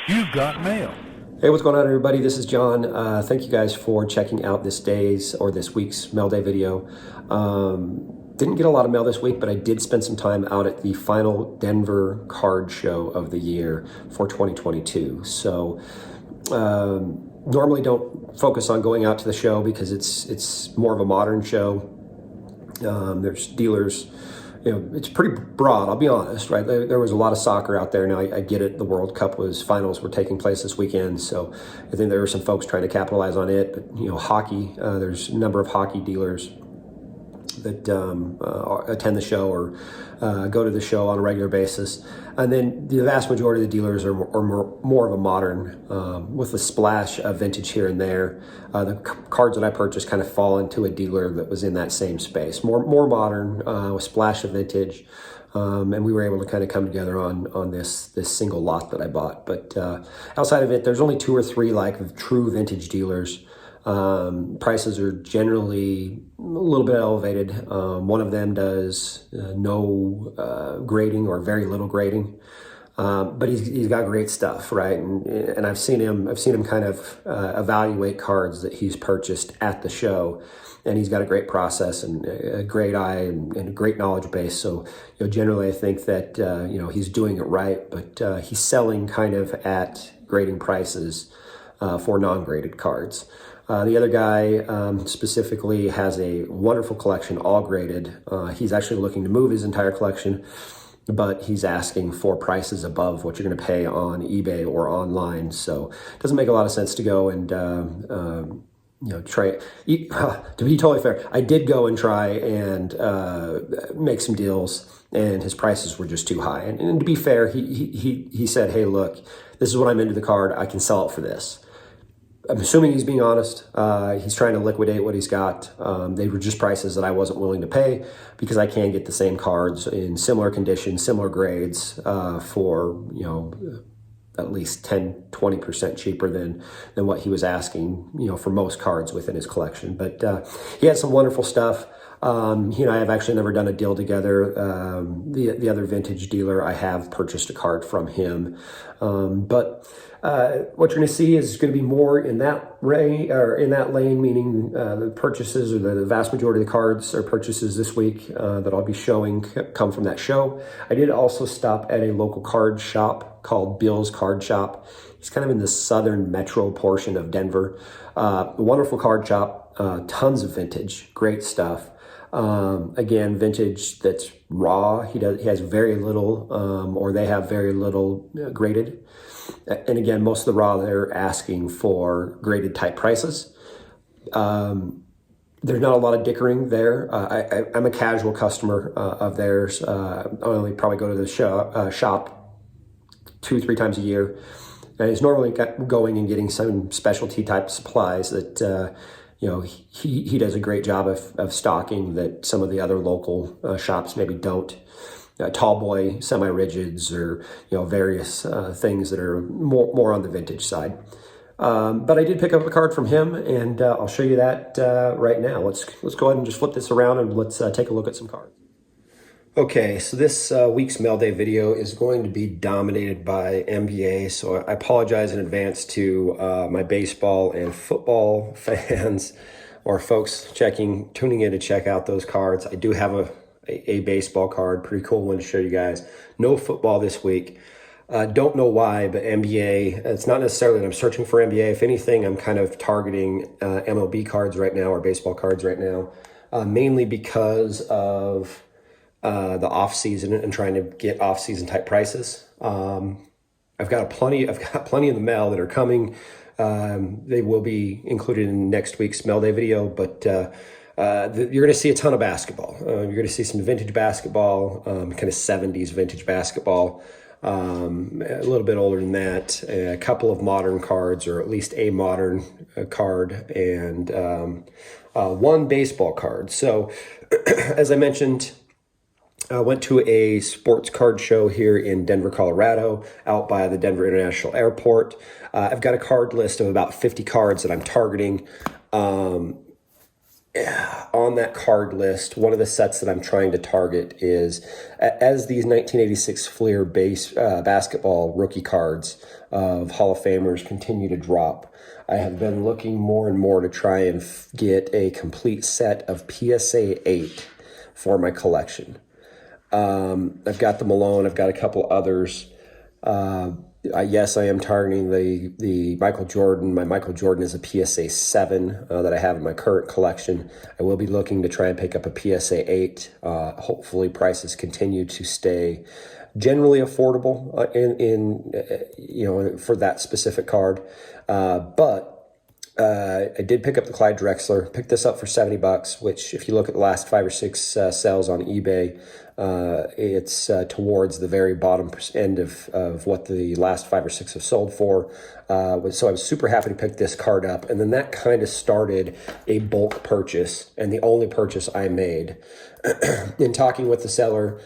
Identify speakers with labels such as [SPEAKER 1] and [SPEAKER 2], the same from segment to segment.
[SPEAKER 1] You've got mail.
[SPEAKER 2] Hey, what's going on, everybody? This is John. Thank you guys for checking out this week's mail day video. Didn't get a lot of mail this week, but I did spend some time out at the final Denver card show of the year for 2022. So normally don't focus on going out to the show because it's more of a modern show. There's dealers. It's pretty broad, I'll be honest, right? There was a lot of soccer out there. Now, I get it. The World Cup finals were taking place this weekend, so I think there were some folks trying to capitalize on it. But, hockey, there's a number of hockey dealers that attend the show or go to the show on a regular basis. And then the vast majority of the dealers are more of a modern, with a splash of vintage here and there. The cards that I purchased kind of fall into a dealer that was in that same space, more modern, with splash of vintage. And we were able to kind of come together on this single lot that I bought. But outside of it, there's only 2 or 3 like true vintage dealers. Prices are generally a little bit elevated. One of them does no grading or very little grading, but he's got great stuff, right? And I've seen him kind of evaluate cards that he's purchased at the show, and he's got a great process and a great eye and a great knowledge base. So generally I think that he's doing it right, but he's selling kind of at grading prices for non-graded cards. The other guy specifically has a wonderful collection, all graded. He's actually looking to move his entire collection, but he's asking for prices above what you're going to pay on eBay or online. So it doesn't make a lot of sense to go and try. To be totally fair, I did go and try and make some deals, and his prices were just too high. And to be fair, he said, "Hey, look, this is what I'm into the card. I can sell it for this." I'm assuming he's being honest. He's trying to liquidate what he's got. They were just prices that I wasn't willing to pay because I can get the same cards in similar conditions, similar grades for, at least 10-20% cheaper than what he was asking, for most cards within his collection. But he had some wonderful stuff. He and I have actually never done a deal together. The other vintage dealer, I have purchased a card from him. But what you're going to see is going to be more in that lane, meaning the purchases or the vast majority of the cards or purchases this week that I'll be showing come from that show. I did also stop at a local card shop called Bill's Card Shop. He's kind of in the southern metro portion of Denver. A wonderful card shop, tons of vintage, great stuff. Again, vintage that's raw. He has very little, or they have very little graded. And again, most of the raw, they're asking for graded type prices. There's not a lot of dickering there. I'm a casual customer of theirs. I only probably go to the shop 2-3 times a year. And it's normally going and getting some specialty type supplies that, he does a great job of stocking that some of the other local shops maybe don't. Tall boy semi-rigids or various things that are more on the vintage side. But I did pick up a card from him, and I'll show you that right now. Let's go ahead and just flip this around and let's take a look at some cards. Okay, so this week's mail day video is going to be dominated by NBA, so I apologize in advance to my baseball and football fans or folks tuning in to check out those cards. I do have a baseball card, pretty cool one to show you guys. No football this week. Don't know why, but NBA, it's not necessarily that I'm searching for NBA. If anything, I'm kind of targeting MLB cards right now or baseball cards right now, mainly because of the off season and trying to get off season type prices. I've got plenty in the mail that are coming. They will be included in next week's mail day video, but you're going to see a ton of basketball. You're going to see some vintage basketball, kind of 70s vintage basketball, a little bit older than that, a couple of modern cards, or at least a modern card, and one baseball card. So as I mentioned, I went to a sports card show here in Denver, Colorado, out by the Denver International Airport. I've got a card list of about 50 cards that I'm targeting. on that card list, one of the sets that I'm trying to target is, as these 1986 Fleer basketball rookie cards of Hall of Famers continue to drop, I have been looking more and more to try and get a complete set of PSA 8 for my collection. I've got the Malone, I've got a couple others. Yes, I am targeting the Michael Jordan. My Michael Jordan is a PSA 7 that I have in my current collection. I will be looking to try and pick up a PSA 8. Hopefully prices continue to stay generally affordable for that specific card. But I did pick up the Clyde Drexler, picked this up for $70, which if you look at the last 5 or 6 sales on eBay, it's towards the very bottom end of what the last 5 or 6 have sold for. So I was super happy to pick this card up. And then that kind of started a bulk purchase, and the only purchase I made. In talking with the seller,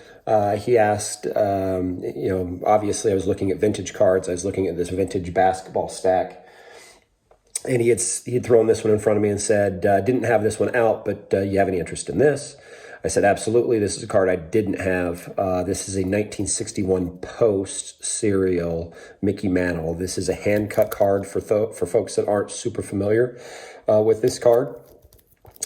[SPEAKER 2] he asked, obviously I was looking at vintage cards. I was looking at this vintage basketball stack. And he had thrown this one in front of me and said, didn't have this one out, but you have any interest in this? I said, absolutely. This is a card I didn't have. This is a 1961 Post serial Mickey Mantle. This is a hand-cut card for folks that aren't super familiar with this card.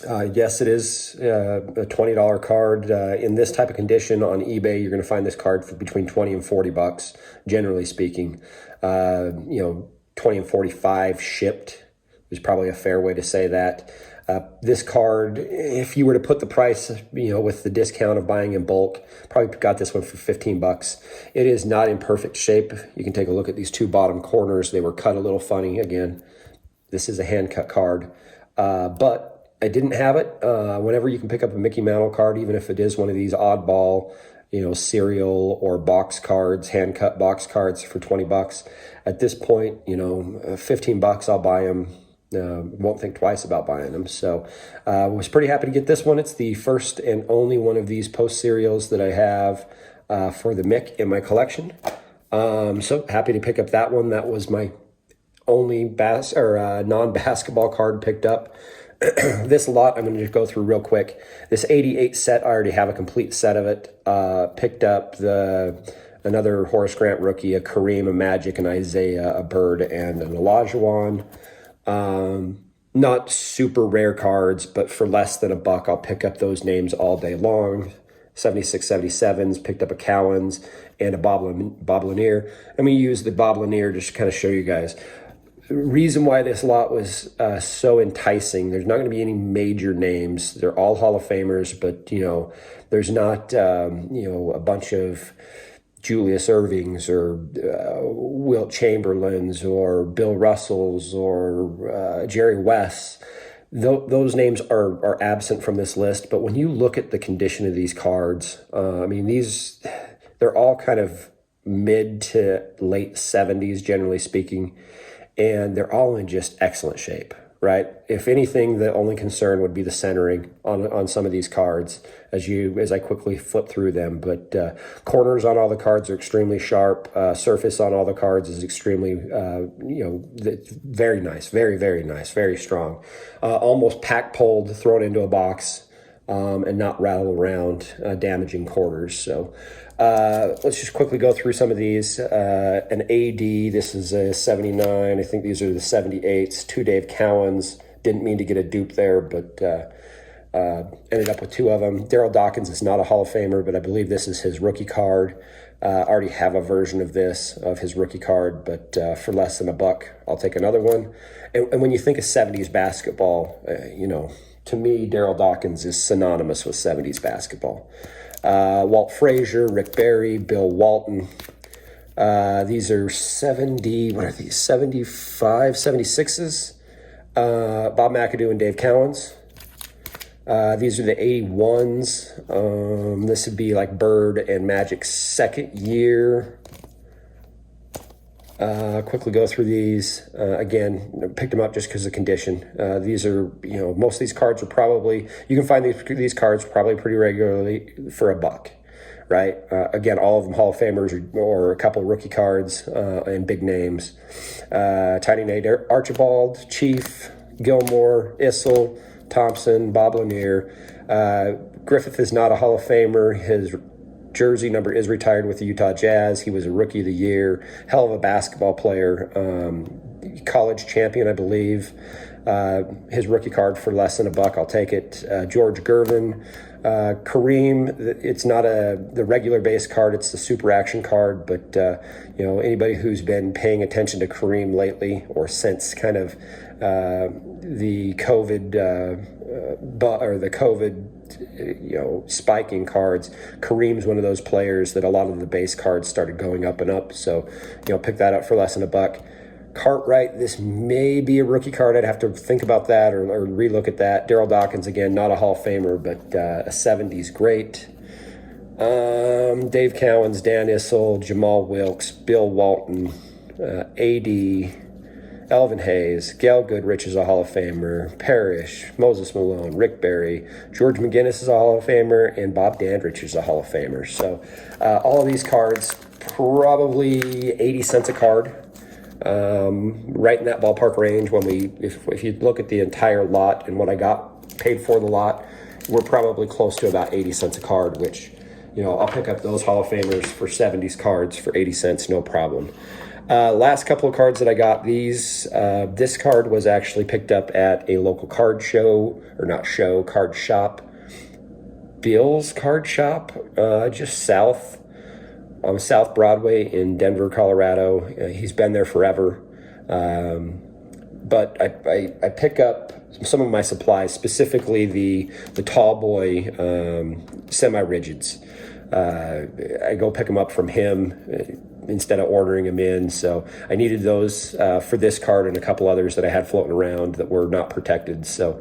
[SPEAKER 2] Yes, it is a $20 card. In this type of condition on eBay, you're going to find this card for between $20 and $40, generally speaking. 20 and 45 shipped is probably a fair way to say that. This card, if you were to put the price, with the discount of buying in bulk, probably got this one for $15. It is not in perfect shape. You can take a look at these 2 bottom corners. They were cut a little funny. Again, this is a hand cut card, but I didn't have it. Whenever you can pick up a Mickey Mantle card, even if it is one of these oddball, serial or box cards, hand cut box cards for $20. At this point, $15, I'll buy them. Won't think twice about buying them. So I was pretty happy to get this one. It's the first and only one of these Post serials that I have for the Mick in my collection. So happy to pick up that one. That was my only non-basketball card picked up. This lot I'm going to just go through real quick. This 88 set, I already have a complete set of it. Picked up another Horace Grant rookie, a Kareem, a Magic, an Isaiah, a Bird, and an Olajuwon. Not super rare cards, but for less than $1, I'll pick up those names all day long. 76, 77s, picked up a Cowens and a Bob Lanier. I'm going to use the Bob Lanier just to kind of show you guys. The reason why this lot was so enticing, there's not going to be any major names. They're all Hall of Famers, but, there's not, a bunch of Julius Irvings or Wilt Chamberlains or Bill Russells or Jerry West. Those names are absent from this list. But when you look at the condition of these cards, they're all kind of mid to late 70s, generally speaking, and they're all in just excellent shape, right? If anything, the only concern would be the centering on some of these cards as I quickly flip through them. But corners on all the cards are extremely sharp. Surface on all the cards is extremely, very nice, very, very nice, very strong. Almost pack-pulled, thrown into a box, and not rattle around, damaging corners. So let's just quickly go through some of these. An AD, this is a 79. I think these are the 78s. 2 Dave Cowens. Didn't mean to get a dupe there, but ended up with 2 of them. Daryl Dawkins is not a Hall of Famer, but I believe this is his rookie card. I already have a version of his rookie card, but for less than $1, I'll take another one. And when you think of 70s basketball, to me, Daryl Dawkins is synonymous with 70s basketball. Walt Frazier, Rick Barry, Bill Walton. These are 75, 76s. Bob McAdoo and Dave Cowens. These are the 81s. This would be like Bird and Magic's second year. Quickly go through these. Again, picked them up just because of condition. These are, most of these cards are probably, you can find these cards probably pretty regularly for $1, right? Again, all of them Hall of Famers or a couple rookie cards and big names. Tiny Nate Archibald, Chief, Gilmore, Issel, Thompson, Bob Lanier. Griffith is not a Hall of Famer. His jersey number is retired with the Utah Jazz. He was a Rookie of the Year, hell of a basketball player, college champion, I believe. His rookie card for less than $1, I'll take it. George Gervin. Kareem, it's not the regular base card, it's the super action card, but you know, anybody who's been paying attention to Kareem lately or since kind of the COVID you know, spiking cards, Kareem's one of those players that a lot of the base cards started going up and up, so you know, pick that up for less than $1. Cartwright, this may be a rookie card. I'd have to think about that or relook at that. Daryl Dawkins, again, not a Hall of Famer, but a 70s great. Dave Cowens, Dan Issel, Jamal Wilkes, Bill Walton, A.D., Elvin Hayes, Gail Goodrich is a Hall of Famer, Parrish, Moses Malone, Rick Barry, George McGinnis is a Hall of Famer, and Bob Dandridge is a Hall of Famer. So all of these cards, probably 80 cents a card. Right in that ballpark range. When if you look at the entire lot and what I got paid for the lot, we're probably close to about 80 cents a card, which, you know, I'll pick up those Hall of Famers for 70s cards for 80 cents, no problem. Last couple of cards that I got, this card was actually picked up at a local card show, or not show, card shop, Bill's Card Shop, just south on South Broadway in Denver, Colorado. He's been there forever. But I pick up some of my supplies, specifically the tall boy semi-rigids. I go pick them up from him instead of ordering them in. So I needed those for this card and a couple others that I had floating around that were not protected. So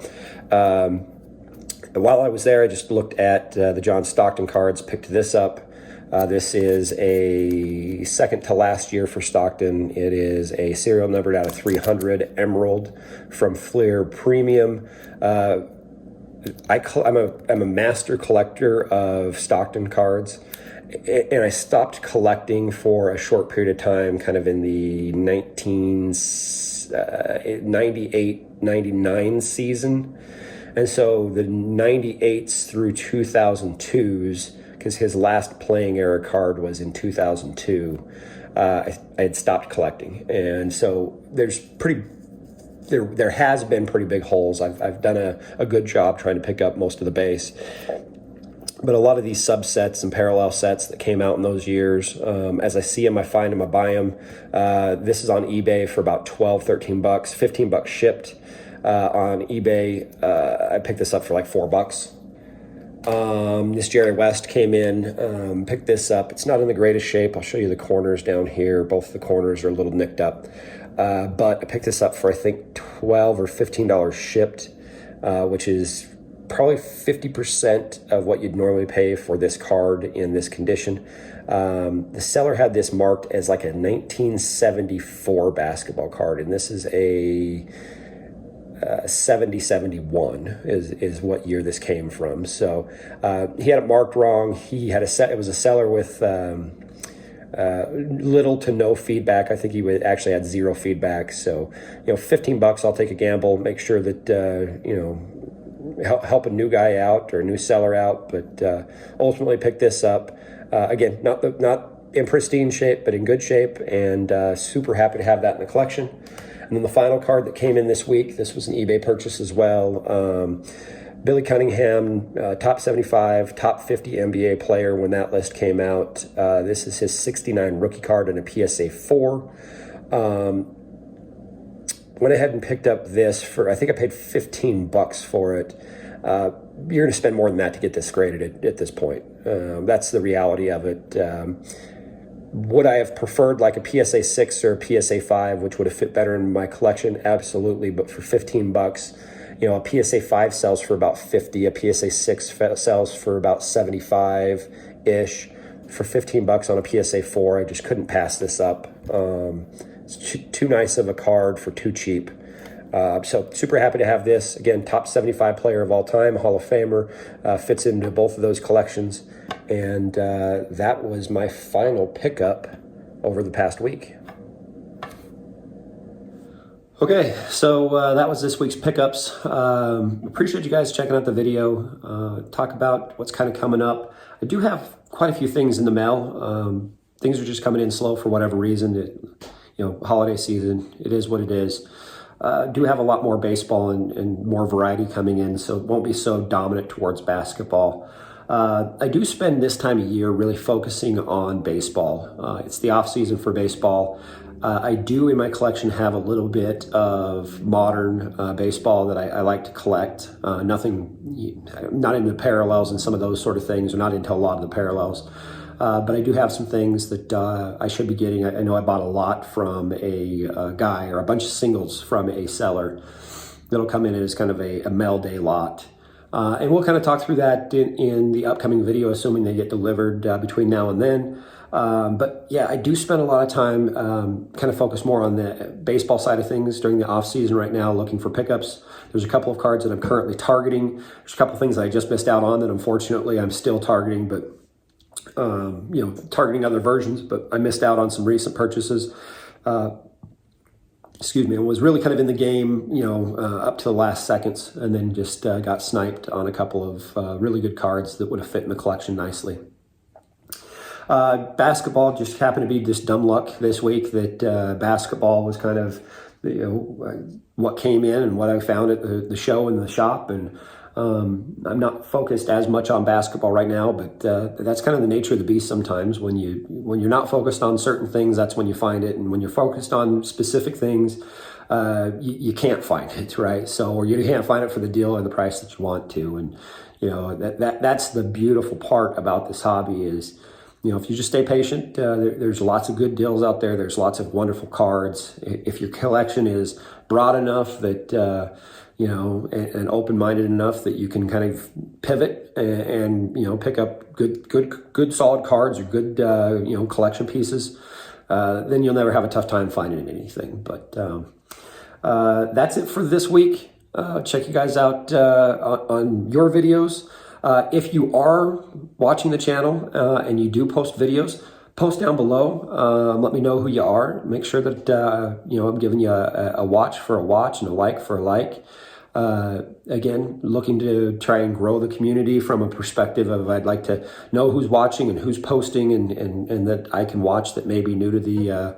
[SPEAKER 2] while I was there, I just looked at the John Stockton cards, picked this up. This is a second to last year for Stockton. It is a serial numbered out of 300 Emerald from Fleer Premium. I'm a master collector of Stockton cards, and I stopped collecting for a short period of time, kind of in the 1998-99 season. And so the 98s through 2002s, because his last playing era card was in 2002, I had stopped collecting. And so there has been pretty big holes. I've done a good job trying to pick up most of the base. But a lot of these subsets and parallel sets that came out in those years, as I see them, I find them, I buy them. This is on eBay for about $12, $13, $15 shipped. On eBay, I picked this up for like $4. This Jerry West came in, picked this up. It's not in the greatest shape. I'll show you the corners down here. Both the corners are a little nicked up. But I picked this up for, I think, $12 or $15 shipped, which is probably 50% of what you'd normally pay for this card in this condition. The seller had this marked as like a 1974 basketball card, and this is a 70-71 is what year this came from. So he had it marked wrong. He had it was a seller with little to no feedback. I think he actually had zero feedback. So, you know, $15, I'll take a gamble, make sure that, you know, help a new guy out or a new seller out, but ultimately picked this up. Again, not in pristine shape, but in good shape, and super happy to have that in the collection. And then the final card that came in this week, this was an eBay purchase as well. Billy Cunningham, top 75, top 50 NBA player when that list came out. This is his 69 rookie card and a PSA 4. Went ahead and picked up this for, I think I paid $15 for it. You're going to spend more than that to get this graded at this point. That's the reality of it. Would I have preferred like a PSA 6 or a PSA 5, which would have fit better in my collection? Absolutely. But for $15, you know, a PSA 5 sells for about $50. A PSA 6 sells for about $75-ish. For $15 on a PSA 4, I just couldn't pass this up. It's too nice of a card for too cheap. So super happy to have this. Again, top 75 player of all time, Hall of Famer, fits into both of those collections. And that was my final pickup over the past week. Okay, so that was this week's pickups. Appreciate you guys checking out the video. Talk about what's kind of coming up. I do have quite a few things in the mail. Things are just coming in slow for whatever reason. Holiday season, it is what it is. Do have a lot more baseball and more variety coming in, so it won't be so dominant towards basketball. I do spend this time of year really focusing on baseball. It's the off season for baseball. I do in my collection have a little bit of modern baseball that I like to collect. Not into parallels and some of those sort of things, or not into a lot of the parallels. But I do have some things that I should be getting. I know I bought a lot from a guy, or a bunch of singles from a seller that'll come in as kind of a mail day lot. And we'll kind of talk through that in the upcoming video, assuming they get delivered between now and then. But yeah, I do spend a lot of time kind of focus more on the baseball side of things during the off season right now, looking for pickups. There's a couple of cards that I'm currently targeting. There's a couple of things that I just missed out on that unfortunately I'm still targeting, but targeting other versions, but I missed out on some recent purchases. Excuse me, and was really kind of in the game, up to the last seconds, and then just got sniped on a couple of really good cards that would have fit in the collection nicely. Basketball just happened to be just dumb luck this week that basketball was kind of what came in and what I found at the show and the shop, and I'm not focused as much on basketball right now, but that's kind of the nature of the beast sometimes. When you're not focused on certain things, that's when you find it, and when you're focused on specific things, you can't find it, right? So, or you can't find it for the deal or the price that you want to, and that's the beautiful part about this hobby is, if you just stay patient, there's lots of good deals out there. There's lots of wonderful cards. If your collection is broad enough that, and open-minded enough that you can kind of pivot and pick up good solid cards or good, collection pieces, then you'll never have a tough time finding anything. But that's it for this week. Check you guys out on your videos. If you are watching the channel and you do post videos, post down below. Let me know who you are. Make sure that I'm giving you a watch for a watch and a like for a like. Again, looking to try and grow the community from a perspective of I'd like to know who's watching and who's posting and that I can watch that may be new to the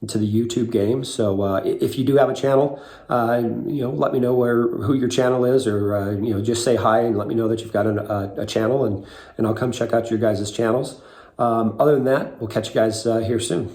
[SPEAKER 2] YouTube game. So if you do have a channel, let me know who your channel is, or just say hi and let me know that you've got a channel, and I'll come check out your guys' channels. Other than that, we'll catch you guys here soon.